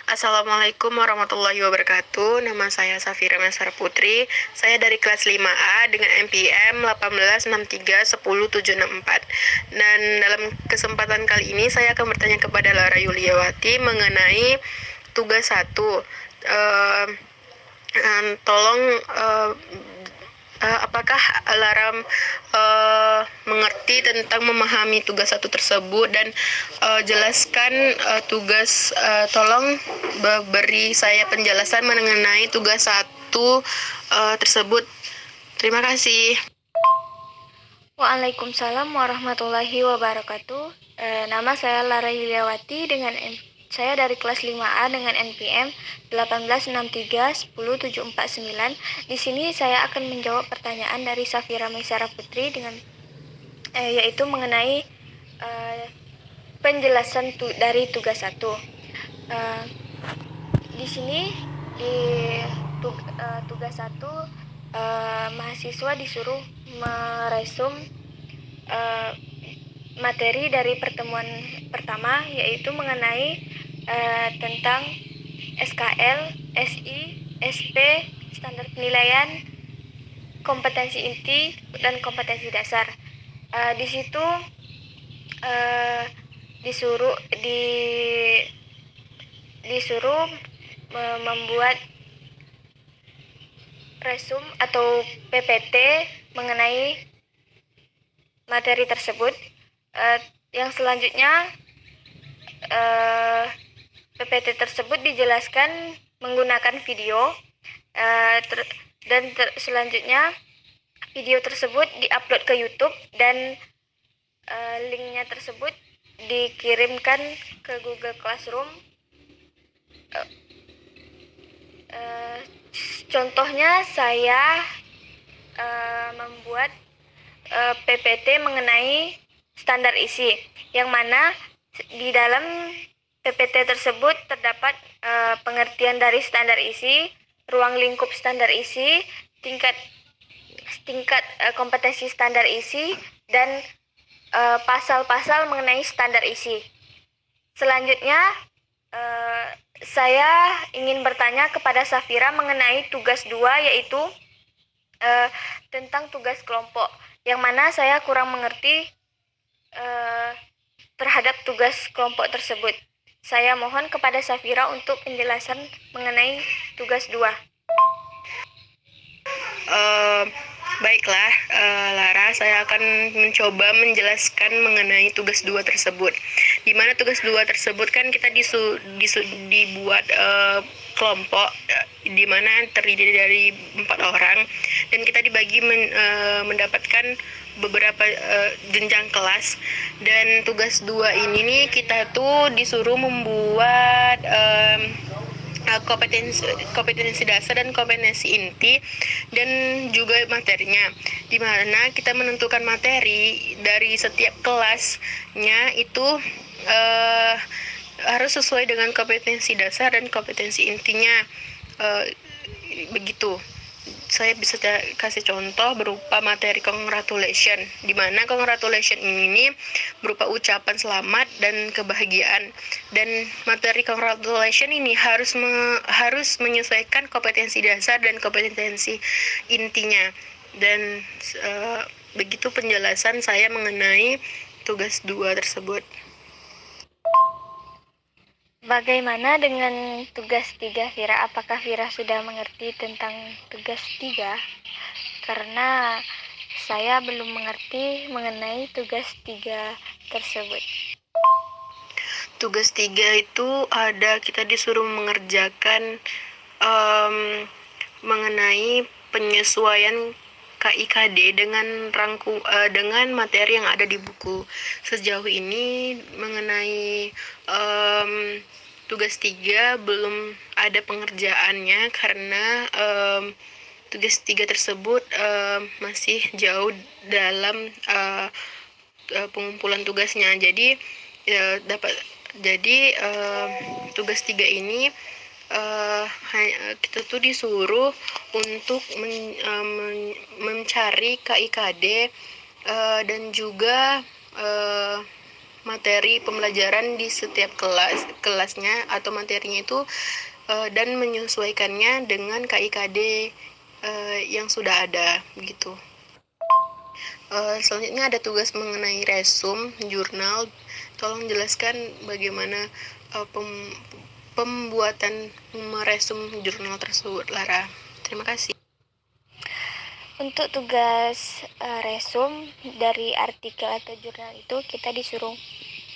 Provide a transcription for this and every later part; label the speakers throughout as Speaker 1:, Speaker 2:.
Speaker 1: Assalamualaikum warahmatullahi wabarakatuh. Nama saya Safira Mesar Putri. Saya dari kelas 5A dengan NPM 18631074. Dan dalam kesempatan kali ini saya akan bertanya kepada Lara Yuliawati mengenai tugas satu. Tolong apakah alarm mengerti tentang memahami tugas satu tersebut dan jelaskan tugas tolong beri saya penjelasan mengenai tugas satu tersebut. Terima kasih.
Speaker 2: Waalaikumsalam warahmatullahi wabarakatuh. Nama saya Lara Yuliawati saya dari kelas 5A dengan NPM 1863107449. Di sini saya akan menjawab pertanyaan dari Safira Maisara Putri yaitu mengenai penjelasan dari tugas 1. Di sini di tugas 1 mahasiswa disuruh meresum materi dari pertemuan pertama, yaitu mengenai tentang SKL, SI, SP, standar penilaian, kompetensi inti, dan kompetensi dasar. Di situ disuruh membuat resum atau PPT mengenai materi tersebut. Yang selanjutnya PPT tersebut dijelaskan menggunakan video, selanjutnya video tersebut diupload ke YouTube dan linknya tersebut dikirimkan ke Google Classroom. Contohnya saya membuat PPT mengenai standar isi, yang mana di dalam PPT tersebut terdapat pengertian dari standar isi, ruang lingkup standar isi, tingkat kompetensi standar isi, dan pasal-pasal mengenai standar isi. Selanjutnya saya ingin bertanya kepada Safira mengenai tugas 2, yaitu tentang tugas kelompok, yang mana saya kurang mengerti terhadap tugas kelompok tersebut. Saya mohon kepada Safira untuk penjelasan mengenai tugas 2.
Speaker 1: Baiklah, Lara, saya akan mencoba menjelaskan mengenai tugas 2 tersebut. Di mana tugas 2 tersebut kan kita dibuat kelompok di mana terdiri dari 4 orang, dan kita dibagi mendapatkan beberapa jenjang kelas. Dan tugas 2 ini nih kita tuh disuruh membuat kompetensi dasar dan kompetensi inti, dan juga materinya, di mana kita menentukan materi dari setiap kelasnya itu harus sesuai dengan kompetensi dasar dan kompetensi intinya. Begitu. Saya bisa kasih contoh berupa materi congratulation, di mana congratulation ini berupa ucapan selamat dan kebahagiaan, dan materi congratulation ini harus menyesuaikan kompetensi dasar dan kompetensi intinya. Dan begitu penjelasan saya mengenai tugas 2 tersebut.
Speaker 2: Bagaimana dengan tugas 3, Vira? Apakah Vira sudah mengerti tentang tugas 3? Karena saya belum mengerti mengenai tugas 3 tersebut.
Speaker 1: Tugas 3 itu ada kita disuruh mengerjakan mengenai penyesuaian KIKD dengan materi yang ada di buku. Sejauh ini mengenai tugas 3 belum ada pengerjaannya, karena tugas 3 tersebut masih jauh dalam pengumpulan tugasnya. Jadi tugas 3 ini kita tuh disuruh untuk mencari KIKD dan juga materi pembelajaran di setiap kelasnya atau materinya itu, dan menyesuaikannya dengan KIKD yang sudah ada gitu. Selanjutnya ada tugas mengenai resume jurnal. Tolong jelaskan bagaimana pembuatan meresum jurnal tersebut, Lara. Terima kasih.
Speaker 2: Untuk tugas resume dari artikel atau jurnal itu kita disuruh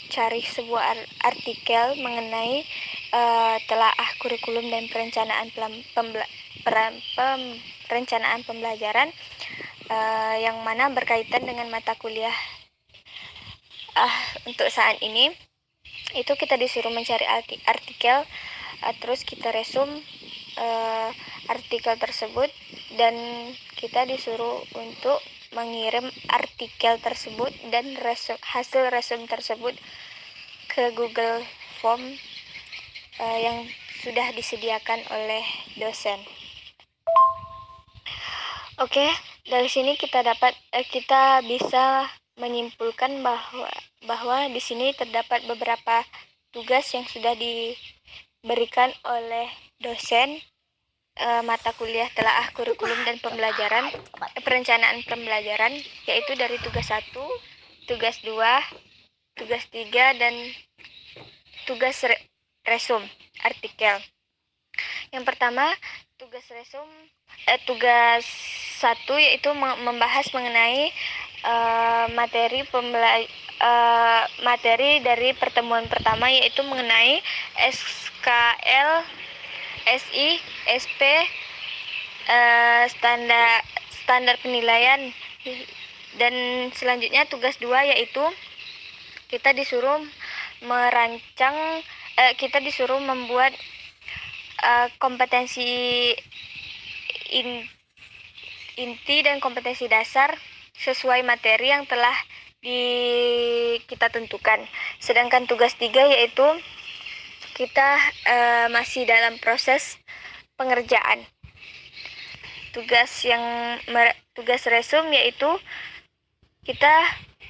Speaker 2: cari sebuah artikel mengenai telaah kurikulum dan perencanaan pembelajaran yang mana berkaitan dengan mata kuliah untuk saat ini. Itu kita disuruh mencari artikel, terus kita resum artikel tersebut, dan kita disuruh untuk mengirim artikel tersebut dan hasil resum tersebut ke Google Form yang sudah disediakan oleh dosen. Oke, dari sini kita bisa menyimpulkan bahwa di sini terdapat beberapa tugas yang sudah diberikan oleh dosen mata kuliah telaah kurikulum dan perencanaan pembelajaran, yaitu dari tugas 1, tugas 2, tugas 3, dan tugas resum artikel. Yang pertama, tugas 1 yaitu membahas mengenai materi dari pertemuan pertama, yaitu mengenai SKL, SI, SP, standar penilaian. Dan selanjutnya tugas 2 yaitu kita disuruh membuat kompetensi inti dan kompetensi dasar sesuai materi yang telah kita tentukan. Sedangkan tugas 3 yaitu kita masih dalam proses pengerjaan. Tugas resum yaitu kita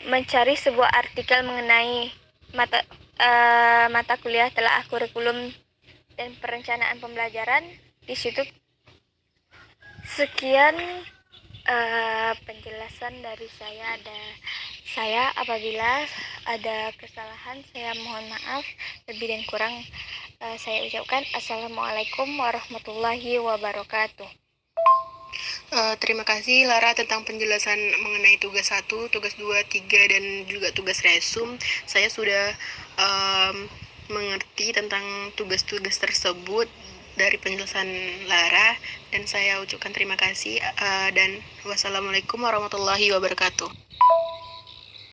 Speaker 2: mencari sebuah artikel mengenai mata kuliah telaah kurikulum dan perencanaan pembelajaran. Di situ sekian penjelasan dari saya. Apabila ada kesalahan, saya mohon maaf. Lebih dan kurang saya ucapkan assalamualaikum warahmatullahi wabarakatuh.
Speaker 1: Terima kasih Lara tentang penjelasan mengenai tugas 1, tugas 2, 3, dan juga tugas resum. Saya sudah mengerti tentang tugas-tugas tersebut dari penjelasan Lara, dan saya ucapkan terima kasih dan wassalamualaikum warahmatullahi wabarakatuh.